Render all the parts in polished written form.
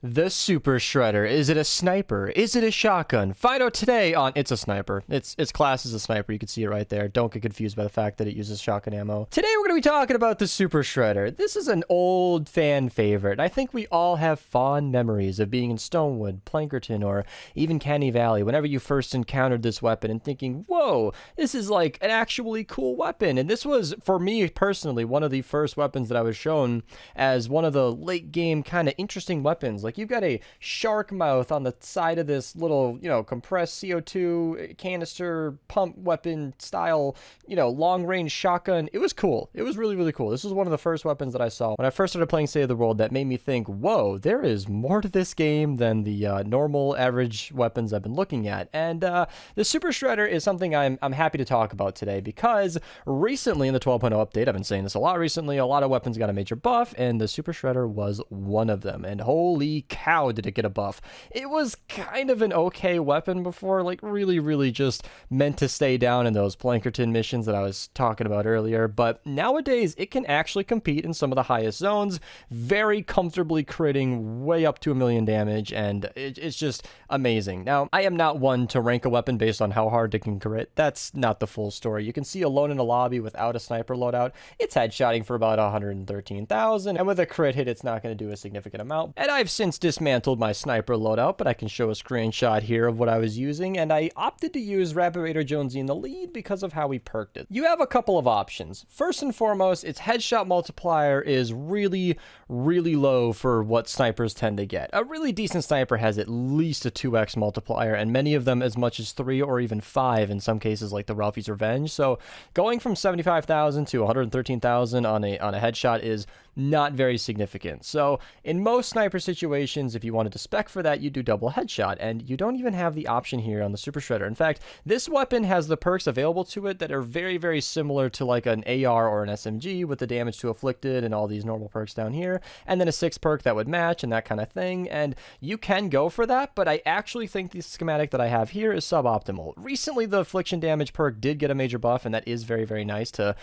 The Super Shredder. Is it a sniper? Is it a shotgun? Find out today on It's a Sniper. Its class is a sniper. You can see it right there. Don't get confused by the fact that it uses shotgun ammo. Today we're going to be talking about the Super Shredder. This is an old fan favorite. I think we all have fond memories of being in Stonewood, Plankerton, or even Canny Valley whenever you first encountered this weapon and thinking, whoa, this is like an actually cool weapon. And this was, for me personally, one of the first weapons that I was shown as one of the late game kind of interesting weapons. Like, you've got a shark mouth on the side of this little, compressed CO2 canister pump weapon style, long range shotgun. It was cool. It was really, really cool. This was one of the first weapons that I saw when I first started playing Save the World that made me think, whoa, there is more to this game than the normal average weapons I've been looking at. And the Super Shredder is something I'm happy to talk about today because recently in the 12.0 update, I've been saying this a lot recently, a lot of weapons got a major buff, and the Super Shredder was one of them. And holy cow, did it get a buff. It was kind of an okay weapon before, like really just meant to stay down in those Plankerton missions that I was talking about earlier, but nowadays it can actually compete in some of the highest zones, very comfortably critting way up to 1,000,000 damage, and it's just amazing. Now, I am not one to rank a weapon based on how hard it can crit. That's not the full story. You can see alone in a lobby without a sniper loadout, it's headshotting for about 113,000, and with a crit hit, it's not going to do a significant amount. And I've since dismantled my sniper loadout, but I can show a screenshot here of what I was using, and I opted to use Rabbit Raider Jonesy in the lead because of how he perked it. You have a couple of options. First and foremost, its headshot multiplier is really low for what snipers tend to get. A really decent sniper has at least a 2x multiplier, and many of them as much as 3 or even 5 in some cases, like the Ralphie's Revenge. So going from 75,000 to 113,000 on a headshot is not very significant. So in most sniper situations, if you wanted to spec for that, you do double headshot, and you don't even have the option here on the Super Shredder. In fact, this weapon has the perks available to it that are very similar to like an AR or an SMG, with the damage to afflicted and all these normal perks down here, and then a 6 perk that would match and that kind of thing. And you can go for that, but I actually think the schematic that I have here is suboptimal. Recently, the affliction damage perk did get a major buff, and that is very nice to,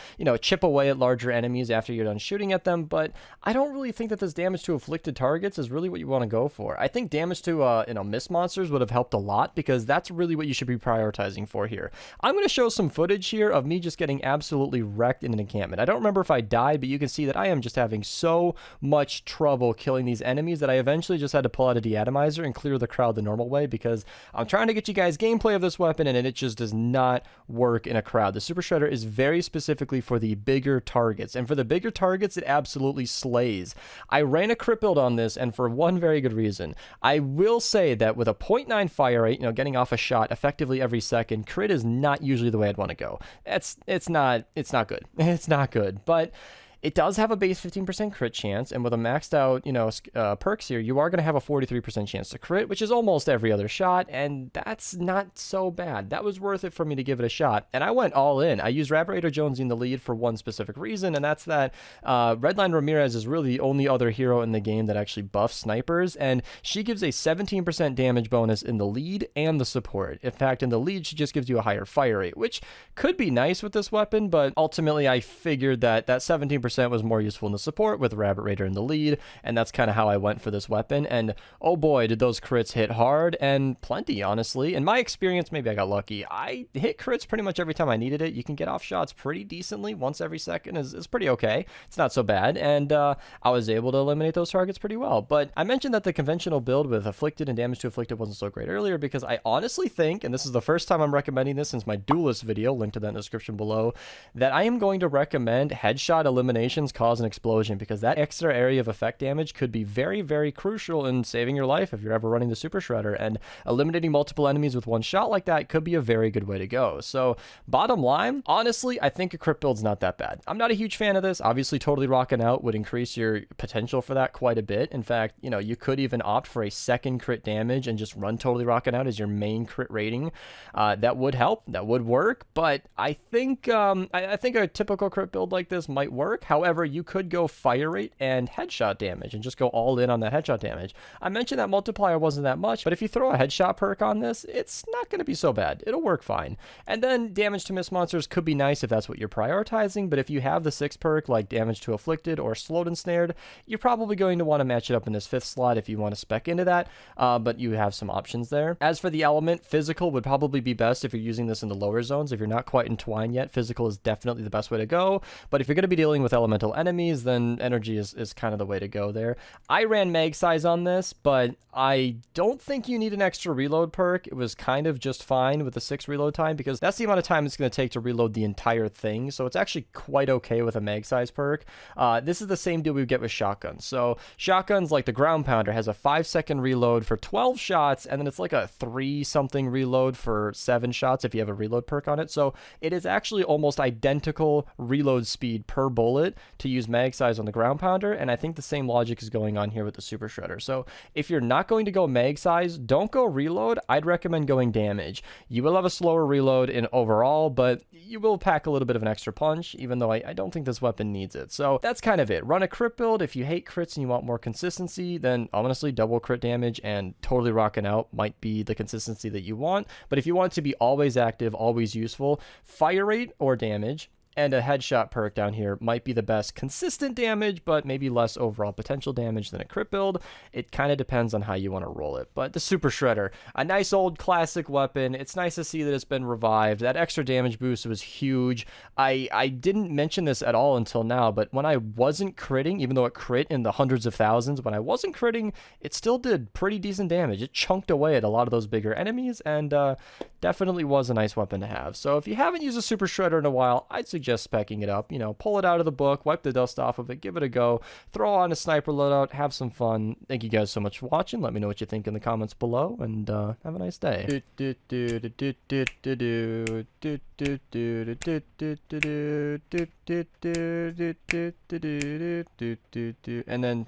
chip away at larger enemies after you're done shooting at them, but I don't really think that this damage to afflicted targets is really what you want to go for. I think damage to, mist monsters would have helped a lot, because that's really what you should be prioritizing for here. I'm going to show some footage here of me just getting absolutely wrecked in an encampment. I don't remember if I died, but you can see that I am just having so much trouble killing these enemies that I eventually just had to pull out a deatomizer and clear the crowd the normal way, because I'm trying to get you guys gameplay of this weapon, and it just does not work in a crowd. The Super Shredder is very specifically for the bigger targets, and for the bigger targets, it absolutely slays. I ran a crit build on this, and for one very good reason. I will say that with a 0.9 fire rate, getting off a shot effectively every second, crit is not usually the way I'd want to go. It's not good. It's not good, but it does have a base 15% crit chance, and with a maxed out, perks here, you are going to have a 43% chance to crit, which is almost every other shot, and that's not so bad. That was worth it for me to give it a shot, and I went all in. I used Rabbit Raider Jonesy in the lead for one specific reason, and that's that Redline Ramirez is really the only other hero in the game that actually buffs snipers, and she gives a 17% damage bonus in the lead and the support. In fact, in the lead, she just gives you a higher fire rate, which could be nice with this weapon, but ultimately I figured that 17% was more useful in the support with Rabbit Raider in the lead, and that's kind of how I went for this weapon. And oh boy, did those crits hit hard, and plenty, honestly. In my experience, maybe I got lucky. I hit crits pretty much every time I needed it. You can get off shots pretty decently. Once every second is pretty okay. It's not so bad, and I was able to eliminate those targets pretty well. But I mentioned that the conventional build with afflicted and damage to afflicted wasn't so great earlier, because I honestly think, and this is the first time I'm recommending this since my duelist video, linked to that in the description below, that I am going to recommend headshot elimination cause an explosion, because that extra area of effect damage could be very crucial in saving your life if you're ever running the Super Shredder, and eliminating multiple enemies with one shot like that could be a very good way to go. So bottom line, honestly, I think a crit build's not that bad. I'm not a huge fan of this. Obviously, totally rocking out would increase your potential for that quite a bit. In fact, you could even opt for a second crit damage and just run totally rocking out as your main crit rating. That would help. That would work, but I think I think a typical crit build like this might work. However, you could go fire rate and headshot damage and just go all in on that headshot damage. I mentioned that multiplier wasn't that much, but if you throw a headshot perk on this, it's not going to be so bad. It'll work fine. And then damage to miss monsters could be nice if that's what you're prioritizing, but if you have the 6 perk like damage to afflicted or slowed and snared, you're probably going to want to match it up in this 5th slot if you want to spec into that, but you have some options there. As for the element, physical would probably be best if you're using this in the lower zones. If you're not quite entwined yet, physical is definitely the best way to go, but if you're going to be dealing with elemental enemies, then energy is kind of the way to go there. I ran mag size on this, but I don't think you need an extra reload perk. It was kind of just fine with the 6 reload time because that's the amount of time it's going to take to reload the entire thing, so it's actually quite okay with a mag size perk. This is the same deal we get with shotguns. So shotguns like the ground pounder has a 5-second reload for 12 shots, and then it's like a 3-something reload for 7 shots if you have a reload perk on it. So it is actually almost identical reload speed per bullet to use mag size on the ground pounder, and I think the same logic is going on here with the super shredder. So if you're not going to go mag size, don't go reload. I'd recommend going damage. You will have a slower reload in overall, but you will pack a little bit of an extra punch, even though I don't think this weapon needs it. So that's kind of it. Run a crit build. If you hate crits and you want more consistency, then honestly double crit damage and totally rocking out might be the consistency that you want. But if you want to be always active, always useful, fire rate or damage and a headshot perk down here might be the best consistent damage, but maybe less overall potential damage than a crit build. It kind of depends on how you want to roll it. But the Super Shredder, a nice old classic weapon. It's nice to see that it's been revived. That extra damage boost was huge. I didn't mention this at all until now, but when I wasn't critting, even though it crit in the hundreds of thousands, when I wasn't critting, it still did pretty decent damage. It chunked away at a lot of those bigger enemies, and definitely was a nice weapon to have. So if you haven't used a Super Shredder in a while, I'd suggest specking it up. You know, pull it out of the book, wipe the dust off of it, give it a go, throw on a sniper loadout, have some fun. Thank you guys so much for watching. Let me know what you think in the comments below, and have a nice day. And then